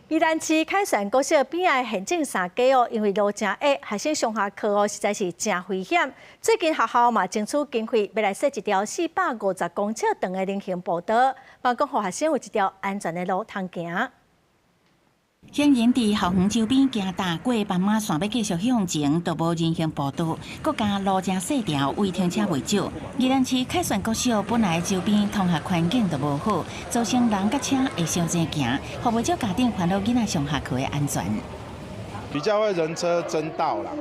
宜兰市凯旋国小边仔现种三家哦，因为路真矮，学生上下课哦实在是真危险。最近学校嘛争取经费，要来设一条450公尺长的人行步道，帮讲互学生有一条安全的路通行。行人伫校园周边行大过斑马线，要继续向前，都无人行步道，国家路真细条，为停车为主。宜兰市凯旋国小本来周边通学环境都无好，造成人甲车会相争行，互不少家长烦恼囡仔上下课的安全。比较会人车争道啦，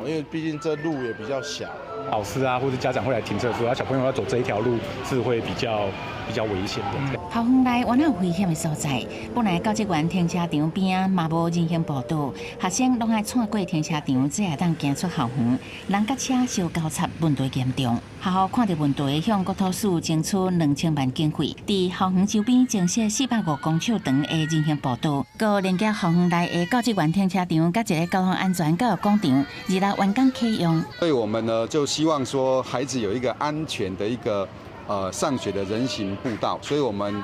因为毕竟这路也比较小。老师啊，或者家长会来停车说，小朋友要走这一条路是会比较危险的。校园内原来有危险的所在，本来教职员停车场边嘛无人行步道，学生拢爱闯过停车场，才会当行出校园。人甲车相交叉，问题严重。学校看到问题，向国土署争取2000万经费，伫校园周边增设450公尺长的人行步道，搁连接校园内的教职员停车场，甲一个交通安全教育广场，2日完工启用。所以我们呢就希望说孩子有一个安全的一个上学的人行步道，所以我们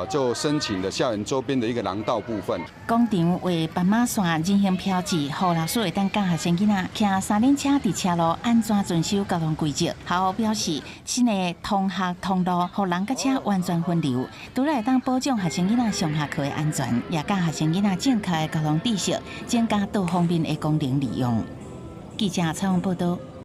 就申请了校园周边的一个廊道部分。广场为斑马线人行标志，予老师会当教学生囡仔骑三轮车伫车路安全遵守交通规则。校校表示，新的通学通路，予人甲车完全分流，除了会当保障学生囡仔上下课的安全，也教学生囡仔正确的交通知识，增加多方面的功能利用。记者采访报道。